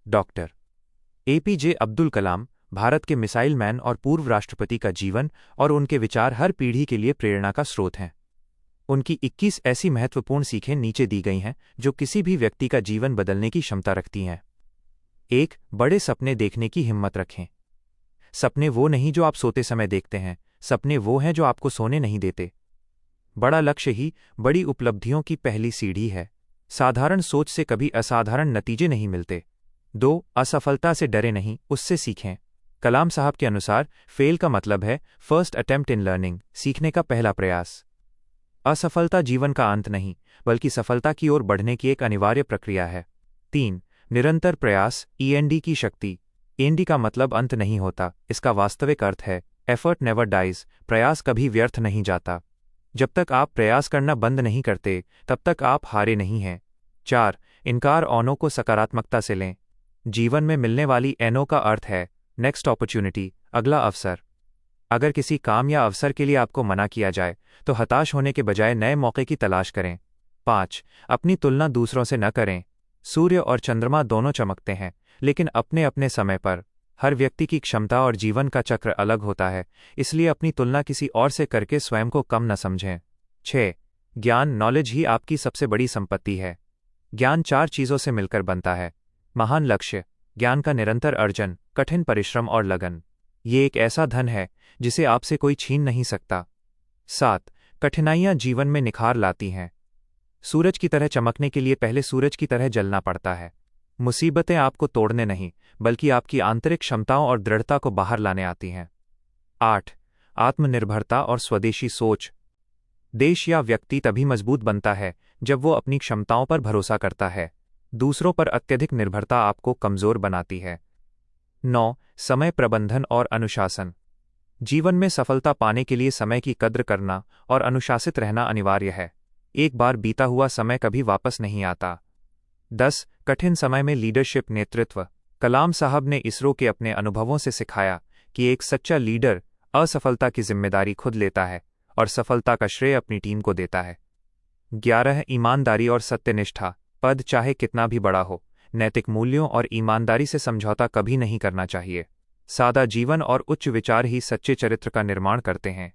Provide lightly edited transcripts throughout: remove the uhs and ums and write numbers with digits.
Doctor APJ Abdul Kalam Bharat के missile man और पूर्व राष्ट्रपति का जीवन और उनके विचार हर पीढ़ी के लिए प्रेरणा का स्रोत हैं। उनकी 21 ऐसी महत्वपूर्ण सीखें नीचे दी गई हैं जो किसी भी व्यक्ति का जीवन बदलने की क्षमता रखती हैं। 1. बड़े सपने देखने की हिम्मत रखें। सपने वो नहीं जो आप सोते समय देखते हैं, सपने वो हैं जो आपको सोने नहीं देते। बड़ा लक्ष्य ही बड़ी उपलब्धियों की पहली सीढ़ी है। साधारण सोच से कभी असाधारण नतीजे नहीं मिलते। 2. असफलता से डरे नहीं, उससे सीखें। कलाम साहब के अनुसार फेल का मतलब है फर्स्ट अटेम्प्ट इन लर्निंग, सीखने का पहला प्रयास। असफलता जीवन का अंत नहीं, बल्कि सफलता की ओर बढ़ने की एक अनिवार्य प्रक्रिया है। 3. निरंतर प्रयास, ईएनडी की शक्ति। ईएनडी का मतलब अंत नहीं होता, इसका वास्तविक अर्थ है एफर्ट नेवर डाइज, प्रयास कभी व्यर्थ नहीं जाता। जब तक आप प्रयास करना बंद नहीं करते, तब तक आप हारे नहीं हैं। 4. इनकार औनों को सकारात्मकता से लें। जीवन में मिलने वाली एनो का अर्थ है नेक्स्ट अपॉर्चुनिटी, अगला अवसर। अगर किसी काम या अवसर के लिए आपको मना किया जाए, तो हताश होने के बजाय नए मौके की तलाश करें। 5. अपनी तुलना दूसरों से न करें। सूर्य और चंद्रमा दोनों चमकते हैं, लेकिन अपने अपने समय पर। हर व्यक्ति की क्षमता और जीवन का चक्र अलग होता है, इसलिए अपनी तुलना किसी और से करके स्वयं को कम न समझें। 6. ज्ञान, नॉलेज ही आपकी सबसे बड़ी संपत्ति है। ज्ञान 4 चीज़ों से मिलकर बनता है। महान लक्ष्य, ज्ञान का निरंतर अर्जन, कठिन परिश्रम और लगन। ये एक ऐसा धन है जिसे आपसे कोई छीन नहीं सकता। 7. कठिनाइयाँ जीवन में निखार लाती हैं। सूरज की तरह चमकने के लिए पहले सूरज की तरह जलना पड़ता है। मुसीबतें आपको तोड़ने नहीं, बल्कि आपकी आंतरिक क्षमताओं और दृढ़ता को बाहर लाने आती हैं। 8. आत्मनिर्भरता और स्वदेशी सोच। देश या व्यक्ति तभी मजबूत बनता है जब वो अपनी क्षमताओं पर भरोसा करता है। दूसरों पर अत्यधिक निर्भरता आपको कमजोर बनाती है। 9. समय प्रबंधन और अनुशासन। जीवन में सफलता पाने के लिए समय की कद्र करना और अनुशासित रहना अनिवार्य है। एक बार बीता हुआ समय कभी वापस नहीं आता। 10. कठिन समय में लीडरशिप, नेतृत्व। कलाम साहब ने इसरो के अपने अनुभवों से सिखाया कि एक सच्चा लीडर असफलता की जिम्मेदारी खुद लेता है और सफलता का श्रेय अपनी टीम को देता है। 11. ईमानदारी और सत्यनिष्ठा। पद चाहे कितना भी बड़ा हो, नैतिक मूल्यों और ईमानदारी से समझौता कभी नहीं करना चाहिए। सादा जीवन और उच्च विचार ही सच्चे चरित्र का निर्माण करते हैं।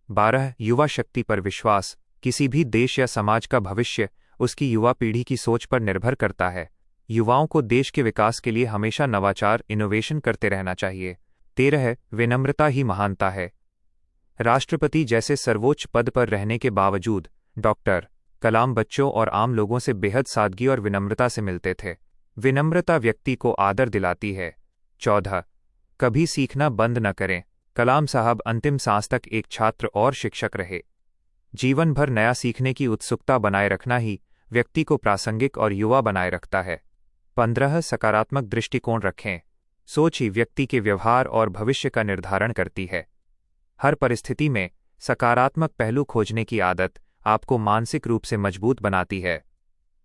12. युवा शक्ति पर विश्वास। किसी भी देश या समाज का भविष्य उसकी युवा पीढ़ी की सोच पर निर्भर करता है। युवाओं को देश के विकास के लिए हमेशा नवाचार, इनोवेशन करते रहना चाहिए। 13. विनम्रता ही महानता है। राष्ट्रपति जैसे सर्वोच्च पद पर रहने के बावजूद डॉक्टर कलाम बच्चों और आम लोगों से बेहद सादगी और विनम्रता से मिलते थे। विनम्रता व्यक्ति को आदर दिलाती है। 14. कभी सीखना बंद न करें। कलाम साहब अंतिम सांस तक एक छात्र और शिक्षक रहे। जीवन भर नया सीखने की उत्सुकता बनाए रखना ही व्यक्ति को प्रासंगिक और युवा बनाए रखता है। 15. सकारात्मक दृष्टिकोण रखें। सोच ही व्यक्ति के व्यवहार और भविष्य का निर्धारण करती है। हर परिस्थिति में सकारात्मक पहलू खोजने की आदत आपको मानसिक रूप से मजबूत बनाती है।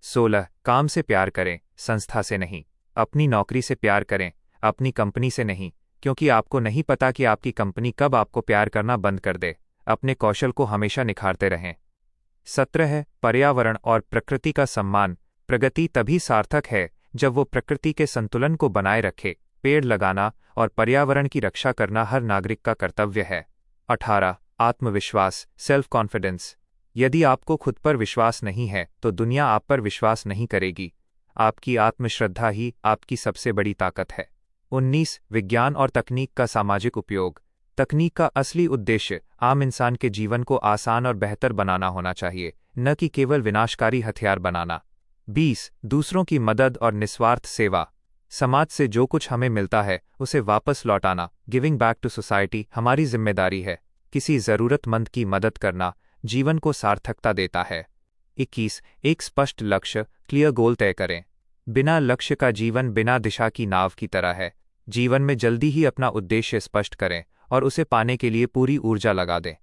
16. काम से प्यार करें, संस्था से नहीं। अपनी नौकरी से प्यार करें, अपनी कंपनी से नहीं, क्योंकि आपको नहीं पता कि आपकी कंपनी कब आपको प्यार करना बंद कर दे। अपने कौशल को हमेशा निखारते रहें। 17. पर्यावरण और प्रकृति का सम्मान। प्रगति तभी सार्थक है जब वो प्रकृति के संतुलन को बनाए रखे। पेड़ लगाना और पर्यावरण की रक्षा करना हर नागरिक का कर्तव्य है। 18. आत्मविश्वास, सेल्फ कॉन्फिडेंस। यदि आपको खुद पर विश्वास नहीं है, तो दुनिया आप पर विश्वास नहीं करेगी। आपकी आत्मश्रद्धा ही आपकी सबसे बड़ी ताकत है। 19. विज्ञान और तकनीक का सामाजिक उपयोग। तकनीक का असली उद्देश्य आम इंसान के जीवन को आसान और बेहतर बनाना होना चाहिए, न कि केवल विनाशकारी हथियार बनाना। 20. दूसरों की मदद और निस्वार्थ सेवा। समाज से जो कुछ हमें मिलता है उसे वापस लौटाना, गिविंग बैक टू सोसाइटी, हमारी जिम्मेदारी है। किसी जरूरतमंद की मदद करना जीवन को सार्थकता देता है। 21. एक स्पष्ट लक्ष्य, क्लियर गोल तय करें। बिना लक्ष्य का जीवन बिना दिशा की नाव की तरह है। जीवन में जल्दी ही अपना उद्देश्य स्पष्ट करें और उसे पाने के लिए पूरी ऊर्जा लगा दें।